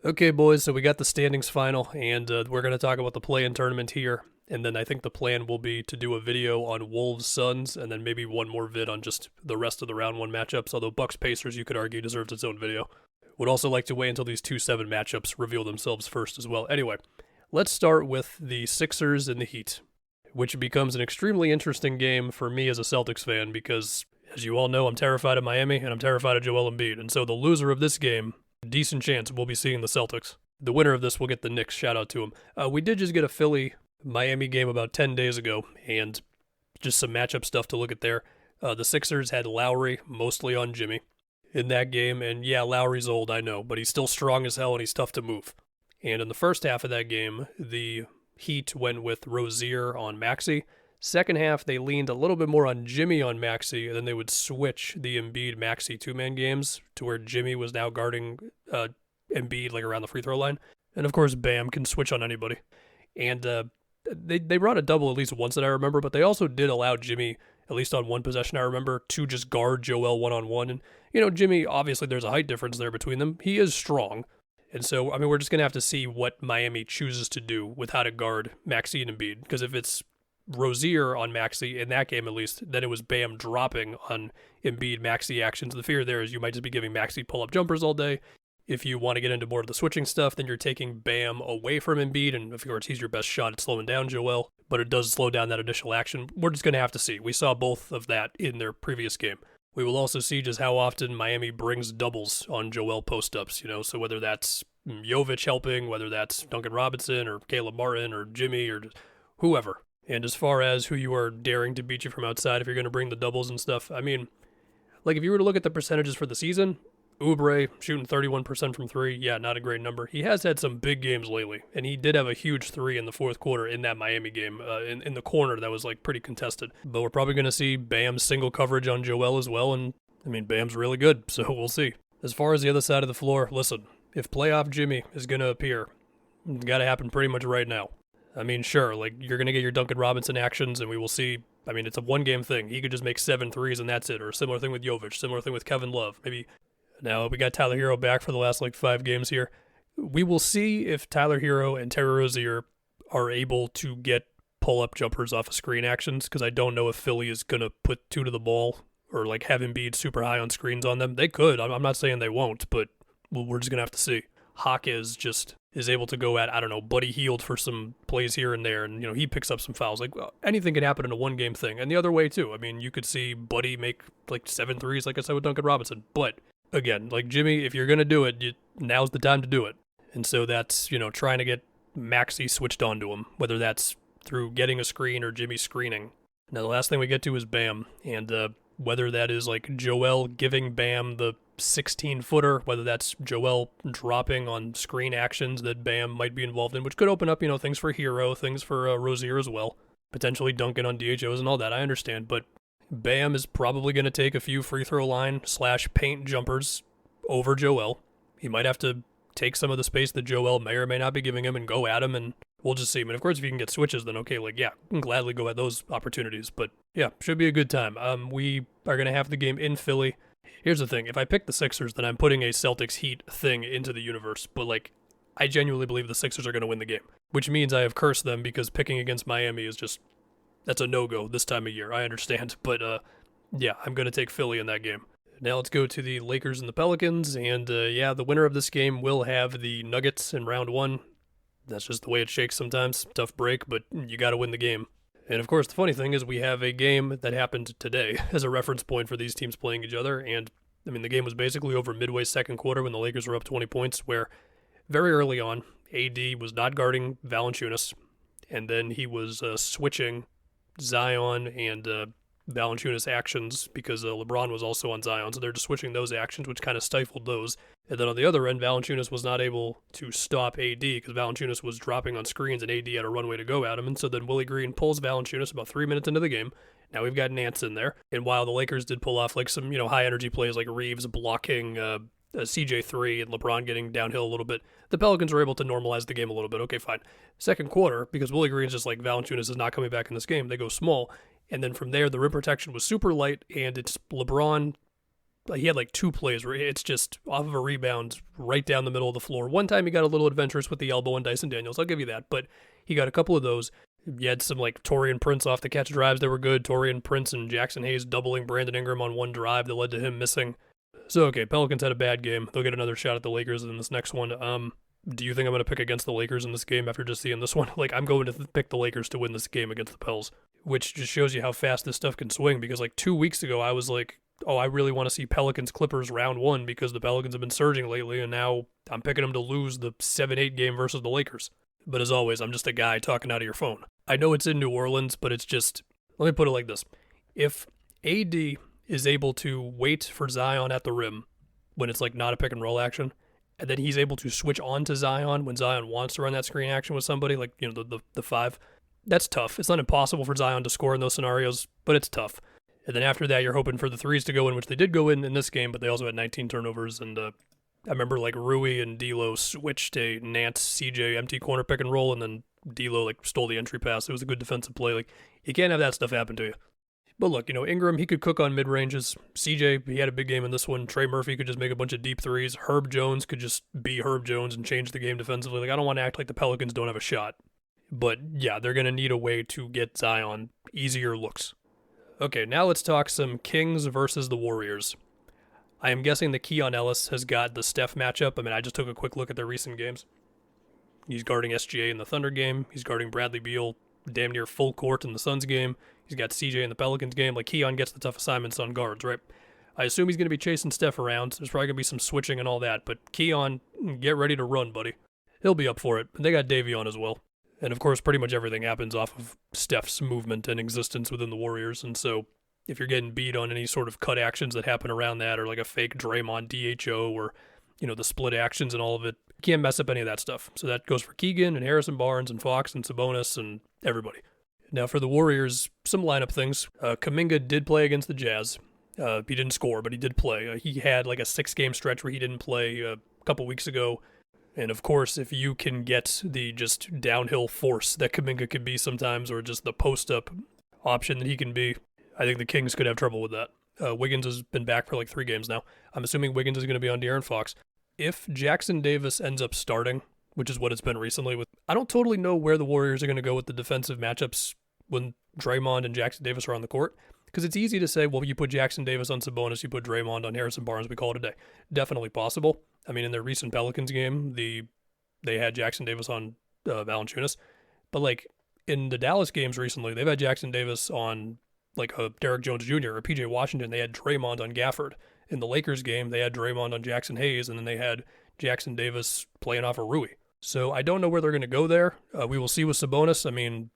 Okay, boys, so we got the standings final, and we're going to talk about the play-in tournament here. And then I think the plan will be to do a video on Wolves Suns, and then maybe one more vid on just the rest of the round one matchups. Although Bucks Pacers, you could argue, deserves its own video. Would also like to wait until these 2-7 matchups reveal themselves first as well. Anyway, let's start with the Sixers and the Heat, which becomes an extremely interesting game for me as a Celtics fan because, as you all know, I'm terrified of Miami and I'm terrified of Joel Embiid. And so the loser of this game, decent chance we'll be seeing the Celtics. The winner of this will get the Knicks. Shout out to him. We did just get a Philly-Miami game about 10 days ago, and just some matchup stuff to look at there. The Sixers had Lowry mostly on Jimmy in that game, and yeah, Lowry's old, I know, but he's still strong as hell and he's tough to move. And in the first half of that game, the Heat went with Rozier on Maxey. Second half, they leaned a little bit more on Jimmy on Maxey, and then they would switch the Embiid-Maxey two-man games to where Jimmy was now guarding Embiid like around the free throw line. And of course, Bam can switch on anybody. And they brought a double at least once that I remember, but they also did allow Jimmy, at least on one possession I remember, to just guard Joel one-on-one. And, you know, Jimmy, obviously there's a height difference there between them. He is strong. And so, I mean, we're just going to have to see what Miami chooses to do with how to guard Maxey and Embiid. Because if it's Rozier on Maxey, in that game at least, then it was Bam dropping on Embiid Maxey actions. The fear there is you might just be giving Maxey pull-up jumpers all day. If you want to get into more of the switching stuff, then you're taking Bam away from Embiid, and of course he's your best shot at slowing down Joel, but it does slow down that initial action. We're just going to have to see. We saw both of that in their previous game. We will also see just how often Miami brings doubles on Joel post-ups, you know, so whether that's Jovic helping, whether that's Duncan Robinson or Caleb Martin or Jimmy or whoever. And as far as who you are daring to beat you from outside, if you're going to bring the doubles and stuff, I mean, like if you were to look at the percentages for the season, Oubre shooting 31% from three, yeah, not a great number. He has had some big games lately, and he did have a huge three in the fourth quarter in that Miami game, in the corner that was like pretty contested. But we're probably going to see Bam's single coverage on Joel as well, and I mean, Bam's really good, so we'll see. As far as the other side of the floor, listen, if playoff Jimmy is going to appear, it's got to happen pretty much right now. I mean, sure, like you're going to get your Duncan Robinson actions, and we will see. I mean, it's a one-game thing. He could just make 7 threes and that's it, or a similar thing with Jovic, similar thing with Kevin Love, maybe. Now, we got Tyler Hero back for the last, 5 games here. We will see if Tyler Hero and Terry Rozier are able to get pull-up jumpers off of screen actions, because I don't know if Philly is going to put 2 to the ball or, have Embiid super high on screens on them. They could. I'm not saying they won't, but we're just going to have to see. Hawk is able to go at, I don't know, Buddy Hield for some plays here and there, and, he picks up some fouls. Anything can happen in a one-game thing. And the other way, too. I mean, you could see Buddy make, 7 threes, like I said with Duncan Robinson, but again, Jimmy, if you're going to do it, now's the time to do it. And so that's, trying to get Maxey switched onto him, whether that's through getting a screen or Jimmy screening. Now, the last thing we get to is Bam, and whether that is Joel giving Bam the 16-footer, whether that's Joel dropping on screen actions that Bam might be involved in, which could open up, things for Hero, things for Rozier as well, potentially Duncan on DHOs and all that, I understand, but Bam is probably going to take a few free throw line / paint jumpers over Joel. He might have to take some of the space that Joel may or may not be giving him and go at him, and we'll just see. And of course, if you can get switches, then okay, yeah, I can gladly go at those opportunities. But yeah, should be a good time. We are going to have the game in Philly. Here's the thing. If I pick the Sixers, then I'm putting a Celtics Heat thing into the universe. But I genuinely believe the Sixers are going to win the game, which means I have cursed them because picking against Miami is just, that's a no-go this time of year, I understand. But, yeah, I'm going to take Philly in that game. Now let's go to the Lakers and the Pelicans. And, yeah, the winner of this game will have the Nuggets in round one. That's just the way it shakes sometimes. Tough break, but you got to win the game. And, of course, the funny thing is we have a game that happened today as a reference point for these teams playing each other. And, I mean, the game was basically over midway second quarter when the Lakers were up 20 points, where very early on, AD was not guarding Valanciunas, and then he was switching Zion and Valanciunas actions because LeBron was also on Zion, so they're just switching those actions, which kind of stifled those. And then on the other end, Valanciunas was not able to stop AD because Valanciunas was dropping on screens and AD had a runway to go at him, and so then Willie Green pulls Valanciunas about 3 minutes into the game. Now we've got Nance in there, and while the Lakers did pull off some high-energy plays like Reeves blocking CJ3 and LeBron getting downhill a little bit, the Pelicans were able to normalize the game a little bit. Okay, fine. Second quarter, because Willie Green's just Valanciunas is not coming back in this game, they go small. And then from there, the rim protection was super light, and it's LeBron he had like 2 plays where it's just off of a rebound right down the middle of the floor. One time he got a little adventurous with the elbow on Dyson Daniels. I'll give you that. But he got a couple of those. You had some like Torian Prince off the catch drives that were good. Torian Prince and Jackson Hayes doubling Brandon Ingram on one drive that led to him missing. So, okay, Pelicans had a bad game. They'll get another shot at the Lakers in this next one. Do you think I'm going to pick against the Lakers in this game after just seeing this one? Like, I'm going to pick the Lakers to win this game against the Pels, which just shows you how fast this stuff can swing, because like 2 weeks ago, I was like, oh, I really want to see Pelicans-Clippers round 1 because the Pelicans have been surging lately, and now I'm picking them to lose the 7-8 game versus the Lakers. But as always, I'm just a guy talking out of your phone. I know it's in New Orleans, but it's just, let me put it like this. If AD is able to wait for Zion at the rim when it's like not a pick and roll action, and then he's able to switch on to Zion when Zion wants to run that screen action with somebody, like, you know, the 5, that's tough. It's not impossible for Zion to score in those scenarios, but it's tough. And then after that, you're hoping for the 3s to go in, which they did go in this game, but they also had 19 turnovers. And I remember like Rui and D'Lo switched a Nance CJ empty corner pick and roll, and then D'Lo like stole the entry pass. It was a good defensive play. Like, you can't have that stuff happen to you. But look, you know, Ingram, he could cook on mid-ranges. CJ, he had a big game in this one. Trey Murphy could just make a bunch of deep 3s. Herb Jones could just be Herb Jones and change the game defensively. Like, I don't want to act like the Pelicans don't have a shot. But yeah, they're going to need a way to get Zion easier looks. Okay, now let's talk some Kings versus the Warriors. I am guessing that Keon Ellis has got the Steph matchup. I mean, I just took a quick look at their recent games. He's guarding SGA in the Thunder game. He's guarding Bradley Beal damn near full court in the Suns game. He's got CJ in the Pelicans game. Like, Keon gets the tough assignments on guards, right? I assume he's going to be chasing Steph around. There's probably going to be some switching and all that. But Keon, get ready to run, buddy. He'll be up for it. And they got Davion as well. And of course, pretty much everything happens off of Steph's movement and existence within the Warriors. And so if you're getting beat on any sort of cut actions that happen around that, or like a fake Draymond DHO, or, you know, the split actions and all of it, you can't mess up any of that stuff. So that goes for Keegan and Harrison Barnes and Fox and Sabonis and everybody. Now for the Warriors, some lineup things. Kuminga did play against the Jazz. He didn't score, but he did play. He had like a 6-game stretch where he didn't play a couple weeks ago. And of course, if you can get the just downhill force that Kuminga can be sometimes, or just the post-up option that he can be, I think the Kings could have trouble with that. Wiggins has been back for like 3 games now. I'm assuming Wiggins is going to be on De'Aaron Fox. If Jackson Davis ends up starting, which is what it's been recently, I don't totally know where the Warriors are going to go with the defensive matchups when Draymond and Jackson Davis are on the court. Because it's easy to say, well, you put Jackson Davis on Sabonis, you put Draymond on Harrison Barnes, we call it a day. Definitely possible. I mean, in their recent Pelicans game, they had Jackson Davis on Valanciunas. But like in the Dallas games recently, they've had Jackson Davis on like a Derek Jones Jr. or PJ Washington. They had Draymond on Gafford. In the Lakers game, they had Draymond on Jackson Hayes, and then they had Jackson Davis playing off of Rui. So I don't know where they're going to go there. We will see with Sabonis. I mean,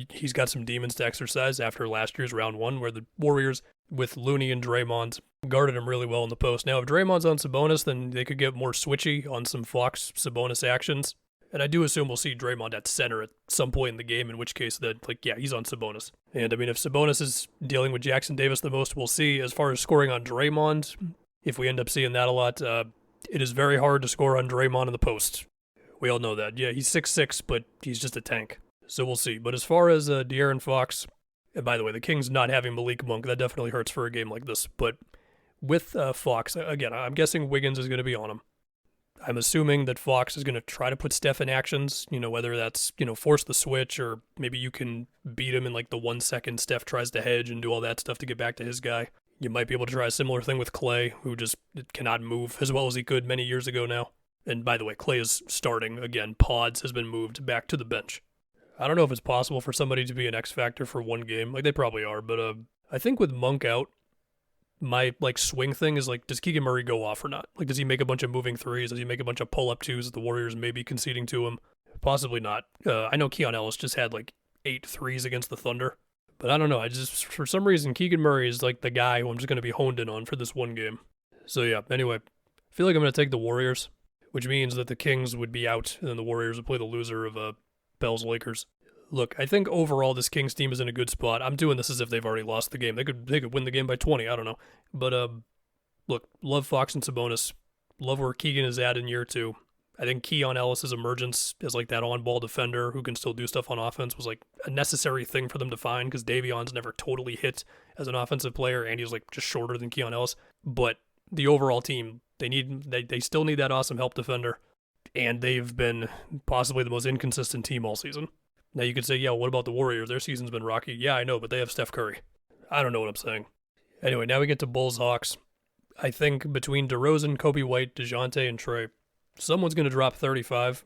he's got some demons to exercise after last year's round 1, where the Warriors, with Looney and Draymond, guarded him really well in the post. Now, if Draymond's on Sabonis, then they could get more switchy on some Fox-Sabonis actions. And I do assume we'll see Draymond at center at some point in the game, in which case that, like, yeah, he's on Sabonis. And I mean, if Sabonis is dealing with Jackson Davis the most, we'll see. As far as scoring on Draymond, if we end up seeing that a lot, it is very hard to score on Draymond in the post. We all know that. Yeah, he's 6'6", but he's just a tank. So we'll see. But as far as De'Aaron Fox, and by the way, the Kings not having Malik Monk, that definitely hurts for a game like this. But with Fox, again, I'm guessing Wiggins is going to be on him. I'm assuming that Fox is going to try to put Steph in actions, you know, whether that's, you know, force the switch, or maybe you can beat him in like the 1 second Steph tries to hedge and do all that stuff to get back to his guy. You might be able to try a similar thing with Clay, who just cannot move as well as he could many years ago now. And by the way, Clay is starting again. Pods has been moved back to the bench. I don't know if it's possible for somebody to be an X factor for one game. Like, they probably are, but I think with Monk out, my like swing thing is like, does Keegan Murray go off or not? Like, does he make a bunch of moving threes? Does he make a bunch of pull-up twos that the Warriors may be conceding to him? Possibly not. I know Keon Ellis just had like 8 threes against the Thunder, but I don't know. I just, for some reason, Keegan Murray is like the guy who I'm just going to be honed in on for this one game. So yeah, anyway, I feel like I'm going to take the Warriors, which means that the Kings would be out, and then the Warriors would play the loser of Pels Lakers. Look, I think overall this Kings team is in a good spot. I'm doing this as if they've already lost the game. They could win the game by 20. I don't know. But look, love Fox and Sabonis. Love where Keegan is at in year 2. I think Keon Ellis' emergence as like that on-ball defender who can still do stuff on offense was like a necessary thing for them to find, because Davion's never totally hit as an offensive player, and he's like just shorter than Keon Ellis. But the overall team, they still need that awesome help defender, and they've been possibly the most inconsistent team all season. Now you could say, yeah, what about the Warriors? Their season's been rocky. Yeah, I know, but they have Steph Curry. I don't know what I'm saying. Anyway, now we get to Bulls-Hawks. I think between DeRozan, Kobe White, DeJounte, and Trey, someone's going to drop 35.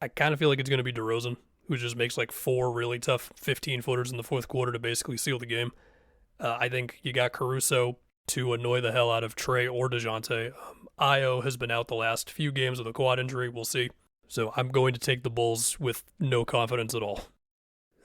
I kind of feel like it's going to be DeRozan, who just makes like 4 really tough 15-footers in the fourth quarter to basically seal the game. I think you got Caruso to annoy the hell out of Trey or DeJounte. Io has been out the last few games with a quad injury. We'll see. So I'm going to take the Bulls with no confidence at all.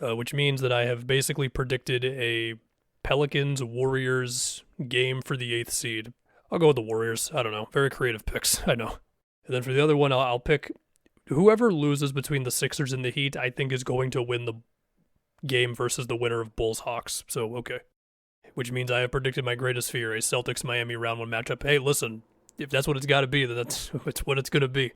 Which means that I have basically predicted a Pelicans-Warriors game for the 8th seed. I'll go with the Warriors. I don't know. Very creative picks, I know. And then for the other one, I'll pick whoever loses between the Sixers and the Heat, I think is going to win the game versus the winner of Bulls-Hawks. So, okay. Which means I have predicted my greatest fear, a Celtics-Miami round 1 matchup. Hey, listen, if that's what it's got to be, then that's what it's going to be.